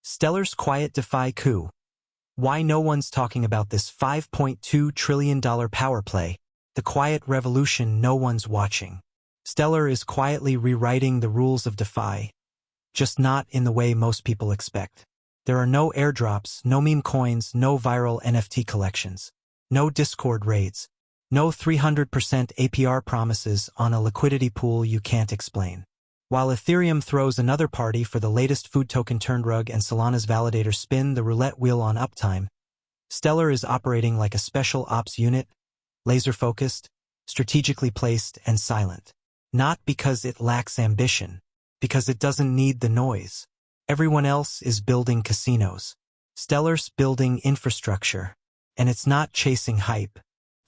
Stellar's quiet DeFi coup. Why no one's talking about this $5.2 trillion power play, the quiet revolution no one's watching. Stellar is quietly rewriting the rules of DeFi, just not in the way most people expect. There are no airdrops, no meme coins, no viral NFT collections, no Discord raids, no 300% APR promises on a liquidity pool you can't explain. While Ethereum throws another party for the latest food token turned rug and Solana's validators spin the roulette wheel on uptime, Stellar is operating like a special ops unit, laser-focused, strategically placed, and silent. Not because it lacks ambition, because it doesn't need the noise. Everyone else is building casinos. Stellar's building infrastructure. And it's not chasing hype.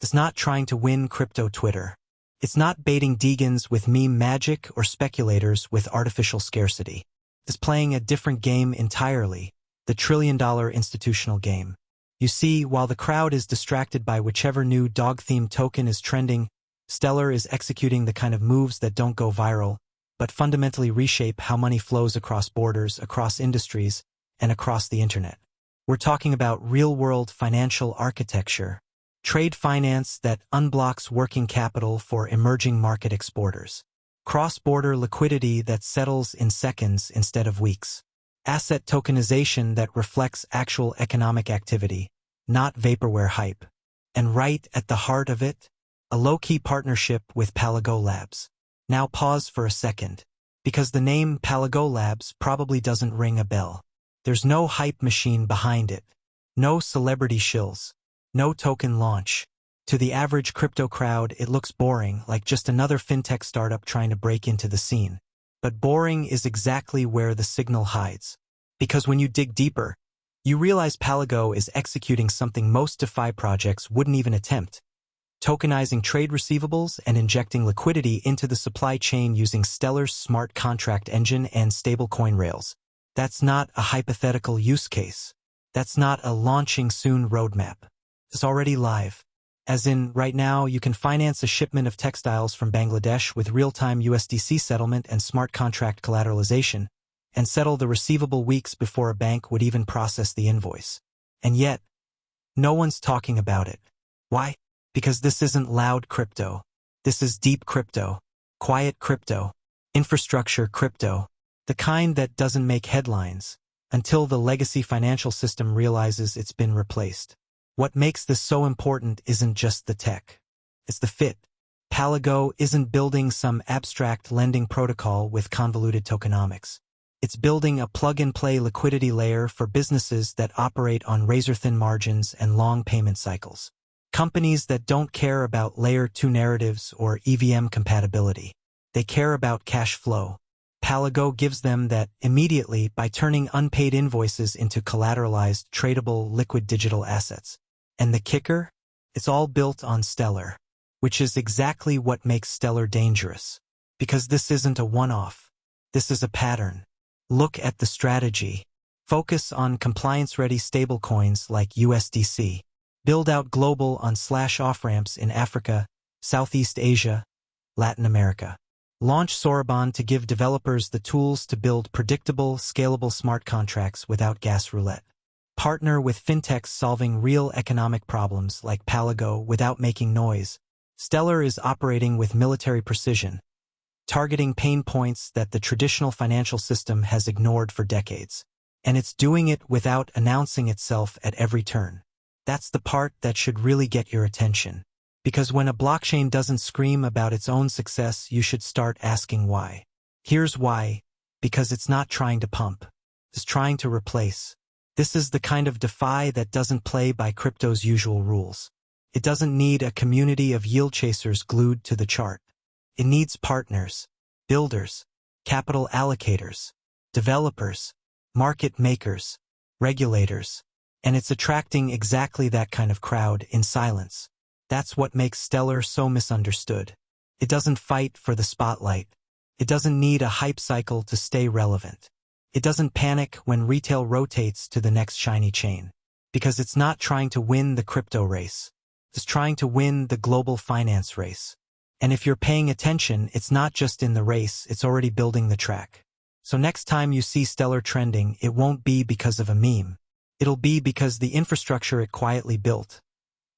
It's not trying to win crypto Twitter. It's not baiting Deegans with meme magic or speculators with artificial scarcity. It's playing a different game entirely, the trillion-dollar institutional game. You see, while the crowd is distracted by whichever new dog-themed token is trending, Stellar is executing the kind of moves that don't go viral, but fundamentally reshape how money flows across borders, across industries, and across the internet. We're talking about real-world financial architecture, trade finance that unblocks working capital for emerging market exporters, cross-border liquidity that settles in seconds instead of weeks, asset tokenization that reflects actual economic activity, not vaporware hype, and right at the heart of it, a low-key partnership with Palago Labs. Now pause for a second, because the name Palago Labs probably doesn't ring a bell. There's no hype machine behind it, no celebrity shills, no token launch. To the average crypto crowd, it looks boring, like just another fintech startup trying to break into the scene. But boring is exactly where the signal hides. Because when you dig deeper, you realize Palago is executing something most DeFi projects wouldn't even attempt: tokenizing trade receivables and injecting liquidity into the supply chain using Stellar's smart contract engine and stablecoin rails. That's not a hypothetical use case. That's not a launching soon roadmap. It's already live. As in, right now, you can finance a shipment of textiles from Bangladesh with real-time USDC settlement and smart contract collateralization, and settle the receivable weeks before a bank would even process the invoice. And yet, no one's talking about it. Why? Because this isn't loud crypto. This is deep crypto, quiet crypto, infrastructure crypto, the kind that doesn't make headlines until the legacy financial system realizes it's been replaced. What makes this so important isn't just the tech. It's the fit. Palago isn't building some abstract lending protocol with convoluted tokenomics. It's building a plug-and-play liquidity layer for businesses that operate on razor-thin margins and long payment cycles. Companies that don't care about Layer 2 narratives or EVM compatibility. They care about cash flow. Palago gives them that immediately by turning unpaid invoices into collateralized, tradable, liquid digital assets. And the kicker? It's all built on Stellar, which is exactly what makes Stellar dangerous. Because this isn't a one-off. This is a pattern. Look at the strategy. Focus on compliance-ready stablecoins like USDC. Build out global on/off-ramps in Africa, Southeast Asia, Latin America. Launch Soroban to give developers the tools to build predictable, scalable smart contracts without gas roulette. Partner with fintechs solving real economic problems like Palago without making noise. Stellar is operating with military precision, targeting pain points that the traditional financial system has ignored for decades. And it's doing it without announcing itself at every turn. That's the part that should really get your attention. Because when a blockchain doesn't scream about its own success, you should start asking why. Here's why. Because it's not trying to pump. It's trying to replace. This is the kind of DeFi that doesn't play by crypto's usual rules. It doesn't need a community of yield chasers glued to the chart. It needs partners, builders, capital allocators, developers, market makers, regulators. And it's attracting exactly that kind of crowd in silence. That's what makes Stellar so misunderstood. It doesn't fight for the spotlight. It doesn't need a hype cycle to stay relevant. It doesn't panic when retail rotates to the next shiny chain. Because it's not trying to win the crypto race. It's trying to win the global finance race. And if you're paying attention, it's not just in the race, it's already building the track. So next time you see Stellar trending, it won't be because of a meme. It'll be because the infrastructure it quietly built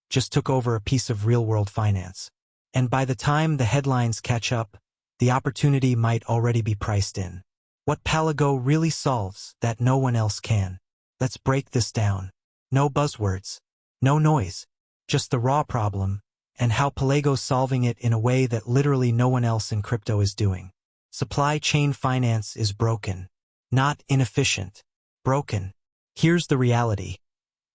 just took over a piece of real-world finance. And by the time the headlines catch up, the opportunity might already be priced in. What Palago really solves that no one else can. Let's break this down. No buzzwords, no noise, just the raw problem, and how Palago's solving it in a way that literally no one else in crypto is doing. Supply chain finance is broken. Not inefficient. Broken. Here's the reality.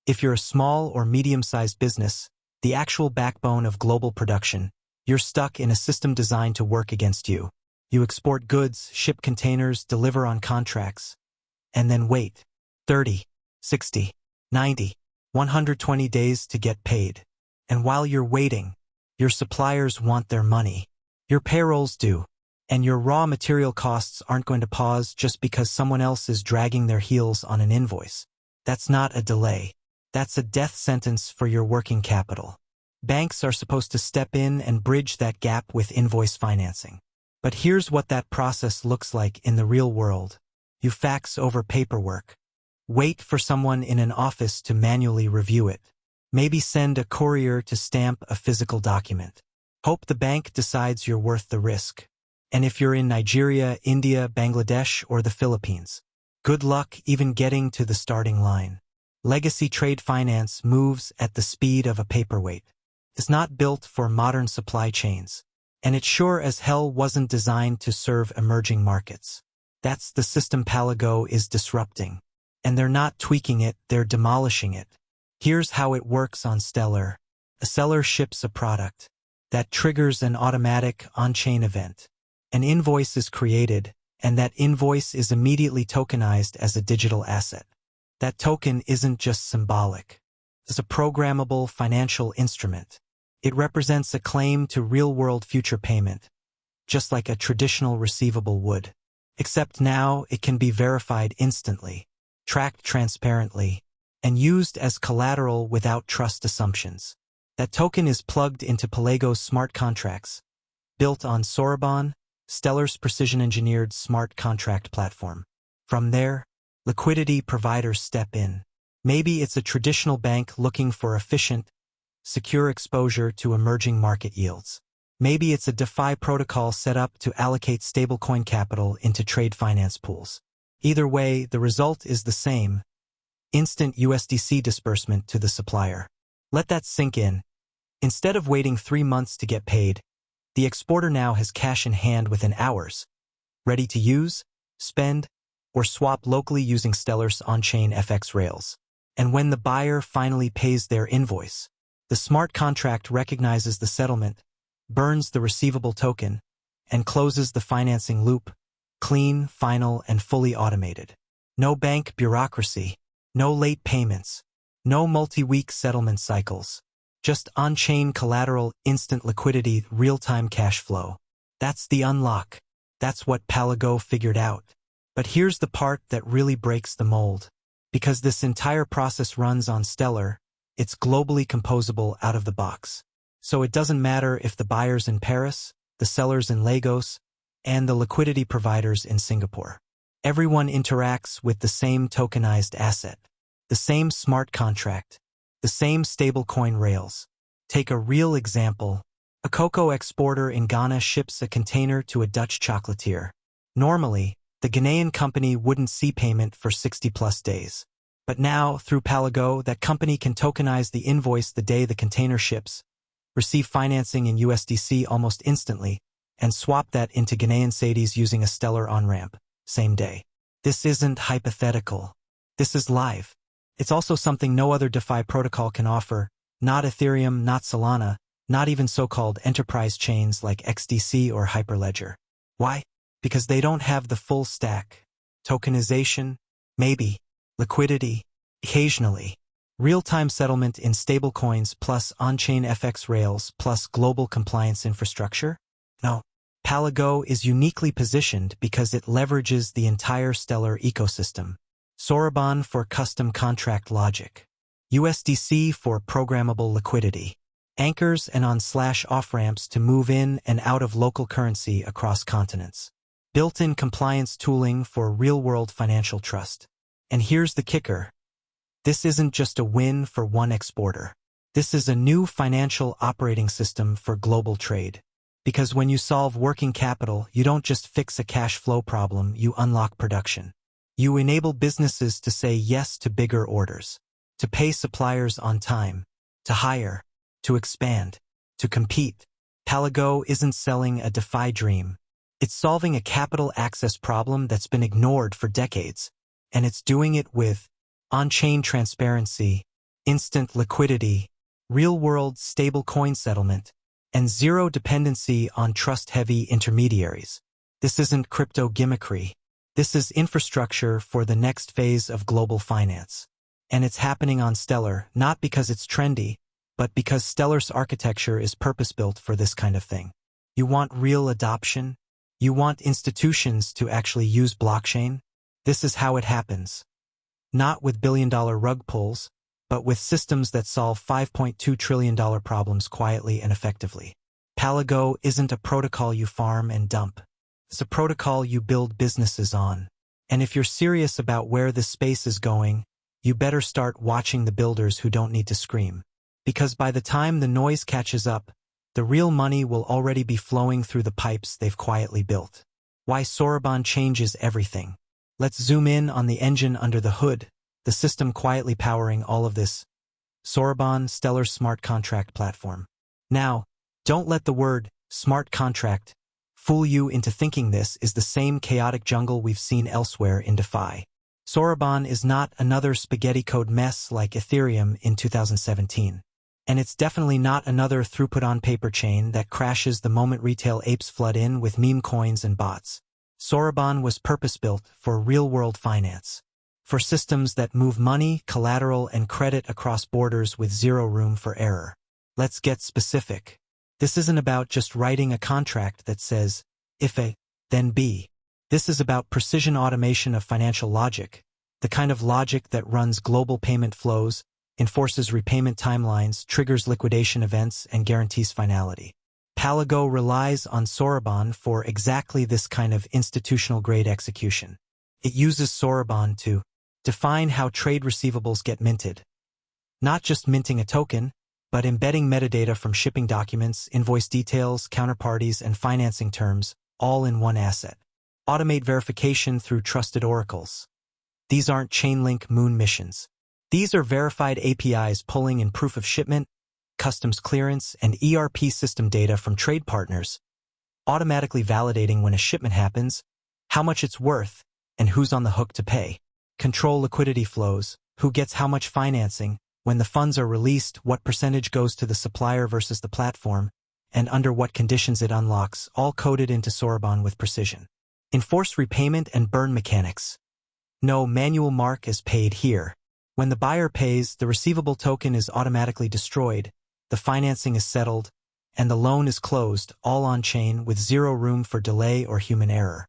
If you're a small or medium-sized business, the actual backbone of global production, you're stuck in a system designed to work against you. You export goods, ship containers, deliver on contracts, and then wait 30, 60, 90, 120 days to get paid. And while you're waiting, your suppliers want their money. Your payrolls do. And your raw material costs aren't going to pause just because someone else is dragging their heels on an invoice. That's not a delay. That's a death sentence for your working capital. Banks are supposed to step in and bridge that gap with invoice financing. But here's what that process looks like in the real world. You fax over paperwork. Wait for someone in an office to manually review it. Maybe send a courier to stamp a physical document. Hope the bank decides you're worth the risk. And if you're in Nigeria, India, Bangladesh, or the Philippines, good luck even getting to the starting line. Legacy trade finance moves at the speed of a paperweight. It's not built for modern supply chains, and it sure as hell wasn't designed to serve emerging markets. That's the system Palago is disrupting. And they're not tweaking it, they're demolishing it. Here's how it works on Stellar. A seller ships a product. That triggers an automatic on-chain event. An invoice is created, and that invoice is immediately tokenized as a digital asset. That token isn't just symbolic. It's a programmable financial instrument. It represents a claim to real-world future payment, just like a traditional receivable would. Except now it can be verified instantly, tracked transparently, and used as collateral without trust assumptions. That token is plugged into Palago's smart contracts, built on Soroban, Stellar's precision-engineered smart contract platform. From there, liquidity providers step in. Maybe it's a traditional bank looking for efficient, secure exposure to emerging market yields. Maybe it's a DeFi protocol set up to allocate stablecoin capital into trade finance pools. Either way, the result is the same: instant USDC disbursement to the supplier. Let that sink in. Instead of waiting 3 months to get paid, the exporter now has cash in hand within hours, ready to use, spend, or swap locally using Stellar's on-chain FX rails. And when the buyer finally pays their invoice, the smart contract recognizes the settlement, burns the receivable token, and closes the financing loop, clean, final, and fully automated. No bank bureaucracy, no late payments, no multi-week settlement cycles. Just on-chain collateral, instant liquidity, real-time cash flow. That's the unlock. That's what Palago figured out. But here's the part that really breaks the mold. Because this entire process runs on Stellar, it's globally composable out of the box. So it doesn't matter if the buyer's in Paris, the seller's in Lagos, and the liquidity providers in Singapore. Everyone interacts with the same tokenized asset, the same smart contract, the same stablecoin rails. Take a real example. A cocoa exporter in Ghana ships a container to a Dutch chocolatier. Normally, the Ghanaian company wouldn't see payment for 60+ days. But now, through Palago, that company can tokenize the invoice the day the container ships, receive financing in USDC almost instantly, and swap that into Ghanaian cedis using a Stellar on-ramp, same day. This isn't hypothetical. This is live. It's also something no other DeFi protocol can offer, not Ethereum, not Solana, not even so-called enterprise chains like XDC or Hyperledger. Why? Because they don't have the full stack. Tokenization? Maybe. Liquidity? Occasionally. Real-time settlement in stablecoins plus on-chain FX rails plus global compliance infrastructure? No. Palago is uniquely positioned because it leverages the entire Stellar ecosystem. Soroban for custom contract logic. USDC for programmable liquidity. Anchors and on/off ramps to move in and out of local currency across continents. built-in compliance tooling for real-world financial trust. And here's the kicker. This isn't just a win for one exporter. This is a new financial operating system for global trade. Because when you solve working capital, you don't just fix a cash flow problem, you unlock production. You enable businesses to say yes to bigger orders, to pay suppliers on time, to hire, to expand, to compete. Palago isn't selling a DeFi dream. It's solving a capital access problem that's been ignored for decades, and it's doing it with on-chain transparency, instant liquidity, real-world stablecoin settlement, and zero dependency on trust-heavy intermediaries. This isn't crypto gimmickry. This is infrastructure for the next phase of global finance. And it's happening on Stellar, not because it's trendy, but because Stellar's architecture is purpose-built for this kind of thing. You want real adoption? You want institutions to actually use blockchain? This is how it happens. Not with billion-dollar rug pulls, but with systems that solve $5.2 trillion problems quietly and effectively. Palago isn't a protocol you farm and dump. It's a protocol you build businesses on. And if you're serious about where this space is going, you better start watching the builders who don't need to scream. Because by the time the noise catches up, the real money will already be flowing through the pipes they've quietly built. Why Soroban changes everything. Let's zoom in on the engine under the hood, the system quietly powering all of this. Soroban, Stellar's smart contract platform. Now, don't let the word smart contract fool you into thinking this is the same chaotic jungle we've seen elsewhere in DeFi. Soroban is not another spaghetti code mess like Ethereum in 2017. And it's definitely not another throughput-on-paper chain that crashes the moment retail apes flood in with meme coins and bots. Soroban was purpose-built for real-world finance. For systems that move money, collateral, and credit across borders with zero room for error. Let's get specific. This isn't about just writing a contract that says, if A, then B. This is about precision automation of financial logic, the kind of logic that runs global payment flows, enforces repayment timelines, triggers liquidation events, and guarantees finality. Palago relies on Soroban for exactly this kind of institutional-grade execution. It uses Soroban to define how trade receivables get minted. Not just minting a token, but embedding metadata from shipping documents, invoice details, counterparties, and financing terms, all in one asset. Automate verification through trusted oracles. These aren't Chainlink Moon missions. These are verified APIs pulling in proof of shipment, customs clearance, and ERP system data from trade partners, automatically validating when a shipment happens, how much it's worth, and who's on the hook to pay. Control liquidity flows, who gets how much financing, when the funds are released, what percentage goes to the supplier versus the platform, and under what conditions it unlocks, all coded into Soroban with precision. Enforce repayment and burn mechanics. No manual mark is paid here. When the buyer pays, the receivable token is automatically destroyed, the financing is settled, and the loan is closed, all on-chain with zero room for delay or human error.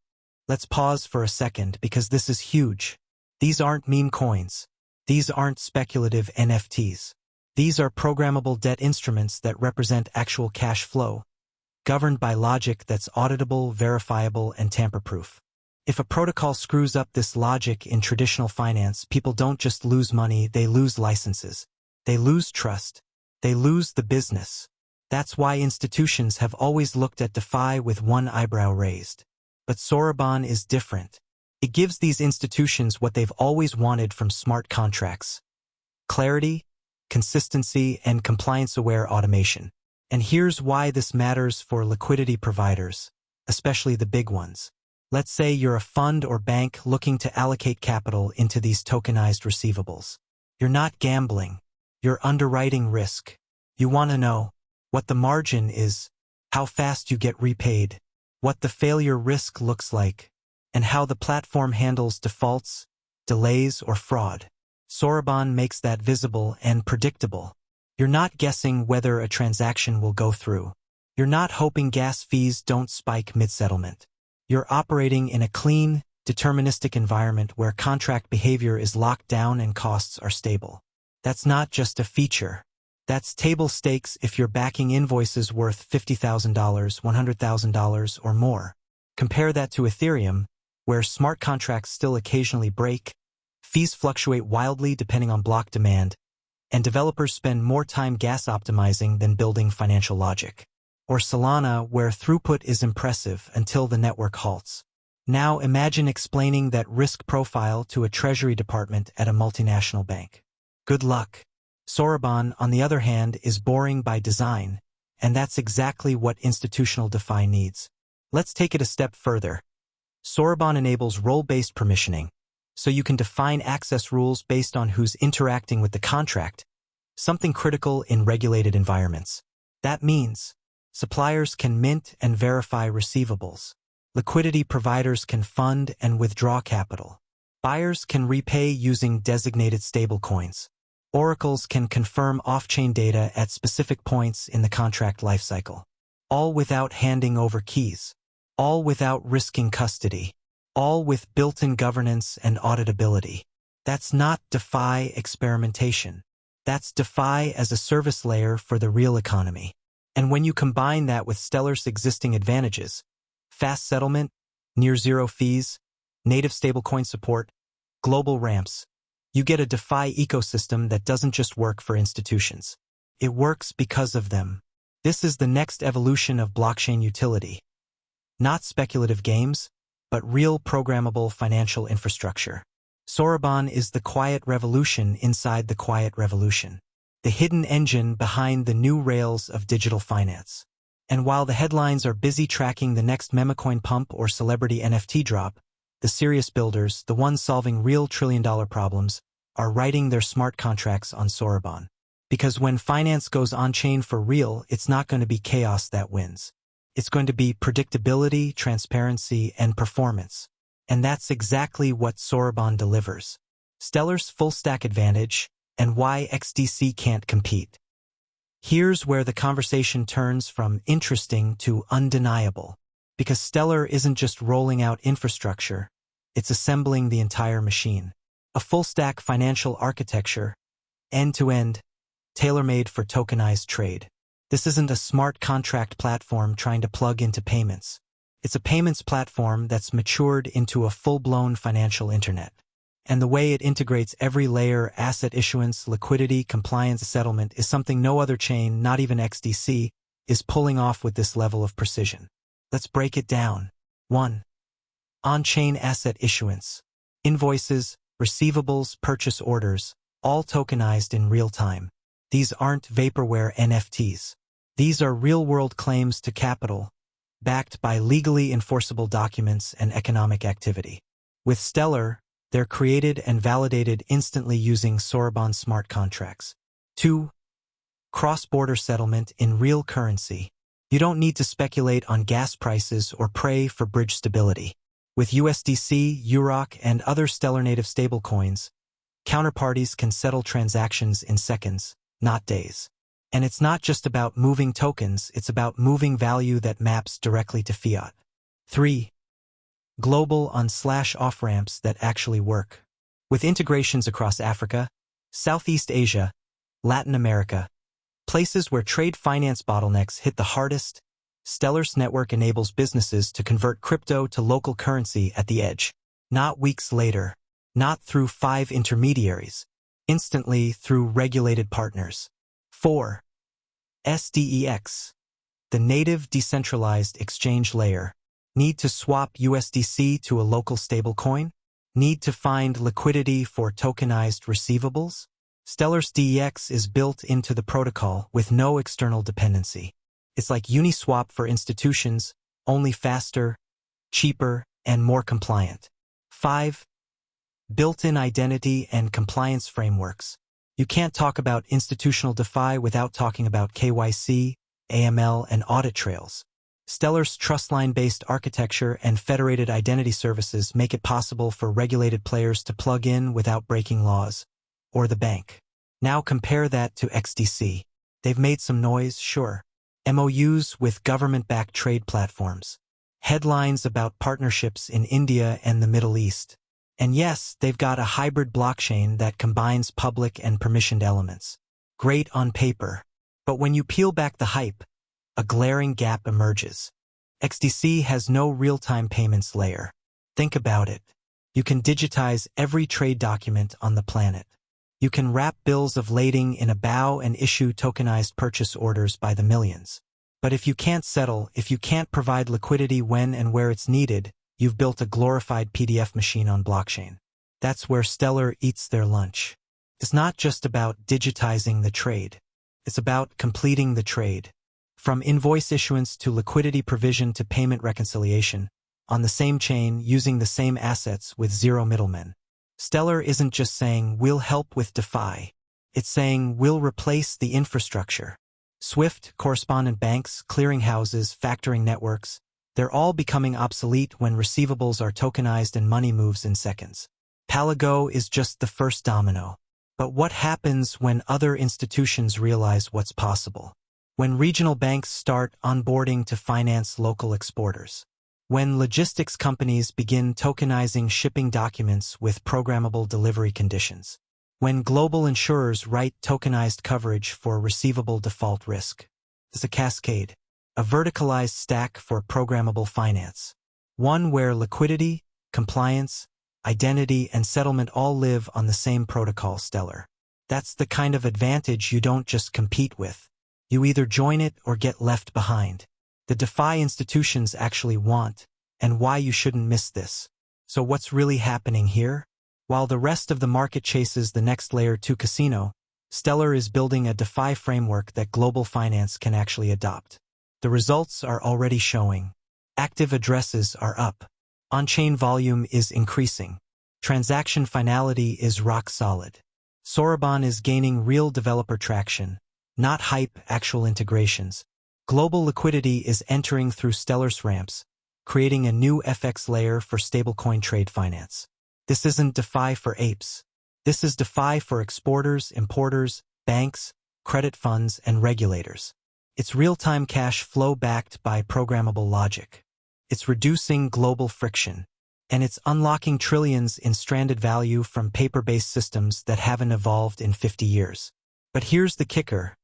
Let's pause for a second because this is huge. These aren't meme coins. These aren't speculative NFTs. These are programmable debt instruments that represent actual cash flow, governed by logic that's auditable, verifiable, and tamper-proof. If a protocol screws up this logic in traditional finance, people don't just lose money, they lose licenses. They lose trust. They lose the business. That's why institutions have always looked at DeFi with one eyebrow raised. But Soroban is different. It gives these institutions what they've always wanted from smart contracts: clarity, consistency, and compliance-aware automation. And here's why this matters for liquidity providers, especially the big ones. Let's say you're a fund or bank looking to allocate capital into these tokenized receivables. You're not gambling. You're underwriting risk. You want to know what the margin is, how fast you get repaid, what the failure risk looks like, and how the platform handles defaults, delays, or fraud. Soroban makes that visible and predictable. You're not guessing whether a transaction will go through. You're not hoping gas fees don't spike mid-settlement. You're operating in a clean, deterministic environment where contract behavior is locked down and costs are stable. That's not just a feature. That's table stakes if you're backing invoices worth $50,000, $100,000, or more. Compare that to Ethereum, where smart contracts still occasionally break, fees fluctuate wildly depending on block demand, and developers spend more time gas optimizing than building financial logic. Or Solana, where throughput is impressive until the network halts. Now imagine explaining that risk profile to a treasury department at a multinational bank. Good luck. Soroban, on the other hand, is boring by design, and that's exactly what institutional DeFi needs. Let's take it a step further. Soroban enables role-based permissioning, so you can define access rules based on who's interacting with the contract, something critical in regulated environments. That means suppliers can mint and verify receivables. Liquidity providers can fund and withdraw capital. Buyers can repay using designated stablecoins. Oracles can confirm off-chain data at specific points in the contract lifecycle. All without handing over keys. All without risking custody. All with built-in governance and auditability. That's not DeFi experimentation. That's DeFi as a service layer for the real economy. And when you combine that with Stellar's existing advantages, fast settlement, near-zero fees, native stablecoin support, global ramps, you get a DeFi ecosystem that doesn't just work for institutions. It works because of them. This is the next evolution of blockchain utility. Not speculative games, but real programmable financial infrastructure. Soroban is the quiet revolution inside the quiet revolution. The hidden engine behind the new rails of digital finance. And while the headlines are busy tracking the next memecoin pump or celebrity NFT drop, the serious builders, the ones solving real trillion-dollar problems, are writing their smart contracts on Soroban. Because when finance goes on-chain for real, it's not going to be chaos that wins. It's going to be predictability, transparency, and performance. And that's exactly what Soroban delivers. Stellar's full-stack advantage, and why XDC can't compete. Here's where the conversation turns from interesting to undeniable. Because Stellar isn't just rolling out infrastructure, it's assembling the entire machine. A full-stack financial architecture, end-to-end, tailor-made for tokenized trade. This isn't a smart contract platform trying to plug into payments. It's a payments platform that's matured into a full-blown financial internet. And the way it integrates every layer, asset issuance, liquidity, compliance, settlement, is something no other chain, not even XDC, is pulling off with this level of precision. Let's break it down. 1. On-chain asset issuance. Invoices, receivables, purchase orders, all tokenized in real time. These aren't vaporware NFTs. These are real-world claims to capital, backed by legally enforceable documents and economic activity. With Stellar, they're created and validated instantly using Soroban smart contracts. 2. Cross-border settlement in real currency. You don't need to speculate on gas prices or pray for bridge stability. With USDC, UROC, and other Stellar native stablecoins, counterparties can settle transactions in seconds, not days. And it's not just about moving tokens, it's about moving value that maps directly to fiat. 3. Global on/off ramps that actually work. With integrations across Africa, Southeast Asia, Latin America, places where trade finance bottlenecks hit the hardest, Stellar's network enables businesses to convert crypto to local currency at the edge. Not weeks later, not through 5 intermediaries, instantly through regulated partners. 4. SDEX, the native decentralized exchange layer. Need to swap USDC to a local stablecoin? Need to find liquidity for tokenized receivables? Stellar's DEX is built into the protocol with no external dependency. It's like Uniswap for institutions, only faster, cheaper, and more compliant. 5. Built-in identity and compliance frameworks. You can't talk about institutional DeFi without talking about KYC, AML, and audit trails. Stellar's trustline-based architecture and federated identity services make it possible for regulated players to plug in without breaking laws, or the bank. Now compare that to XDC. They've made some noise, sure. MOUs with government-backed trade platforms. Headlines about partnerships in India and the Middle East. And yes, they've got a hybrid blockchain that combines public and permissioned elements. Great on paper. But when you peel back the hype, a glaring gap emerges. XDC has no real-time payments layer. Think about it. You can digitize every trade document on the planet. You can wrap bills of lading in a bow and issue tokenized purchase orders by the millions. But if you can't settle, if you can't provide liquidity when and where it's needed, you've built a glorified PDF machine on blockchain. That's where Stellar eats their lunch. It's not just about digitizing the trade. It's about completing the trade. From invoice issuance to liquidity provision to payment reconciliation, on the same chain using the same assets with zero middlemen. Stellar isn't just saying, we'll help with DeFi. It's saying, we'll replace the infrastructure. SWIFT, correspondent banks, clearinghouses, factoring networks, they're all becoming obsolete when receivables are tokenized and money moves in seconds. Palago is just the first domino. But what happens when other institutions realize what's possible? When regional banks start onboarding to finance local exporters? When logistics companies begin tokenizing shipping documents with programmable delivery conditions? When global insurers write tokenized coverage for receivable default risk? It's a cascade, a verticalized stack for programmable finance. One where liquidity, compliance, identity, and settlement all live on the same protocol. Stellar. That's the kind of advantage you don't just compete with. You either join it or get left behind. The DeFi institutions actually want, and why you shouldn't miss this. So what's really happening here? While the rest of the market chases the next layer 2 casino, Stellar is building a DeFi framework that global finance can actually adopt. The results are already showing. Active addresses are up. On-chain volume is increasing. Transaction finality is rock solid. Soroban is gaining real developer traction, not hype, actual integrations. Global liquidity is entering through Stellar's ramps, creating a new FX layer for stablecoin trade finance. This isn't DeFi for apes. This is DeFi for exporters, importers, banks, credit funds, and regulators. It's real-time cash flow backed by programmable logic. It's reducing global friction, and it's unlocking trillions in stranded value from paper-based systems that haven't evolved in 50 years. But here's the kicker.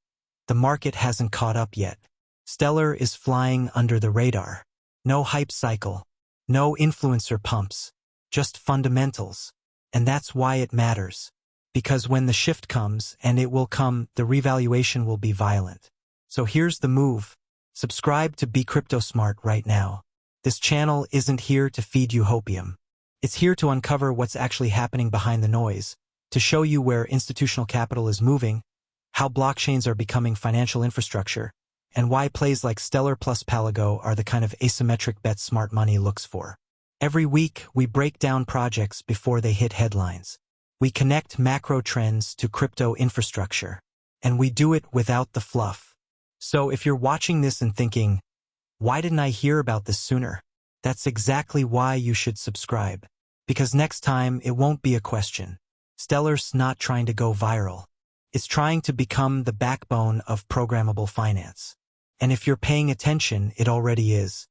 The market hasn't caught up yet. Stellar is flying under the radar. No hype cycle, no influencer pumps, just fundamentals. And that's why it matters. Because when the shift comes, and it will come, the revaluation will be violent. So here's the move. Subscribe to Be Crypto Smart right now. This channel isn't here to feed you hopium. It's here to uncover what's actually happening behind the noise, to show you where institutional capital is moving, how blockchains are becoming financial infrastructure, and why plays like Stellar plus Palago are the kind of asymmetric bets smart money looks for. Every week, we break down projects before they hit headlines. We connect macro trends to crypto infrastructure, and we do it without the fluff. So if you're watching this and thinking, why didn't I hear about this sooner? That's exactly why you should subscribe. Because next time, it won't be a question. Stellar's not trying to go viral. It's trying to become the backbone of programmable finance. And if you're paying attention, it already is.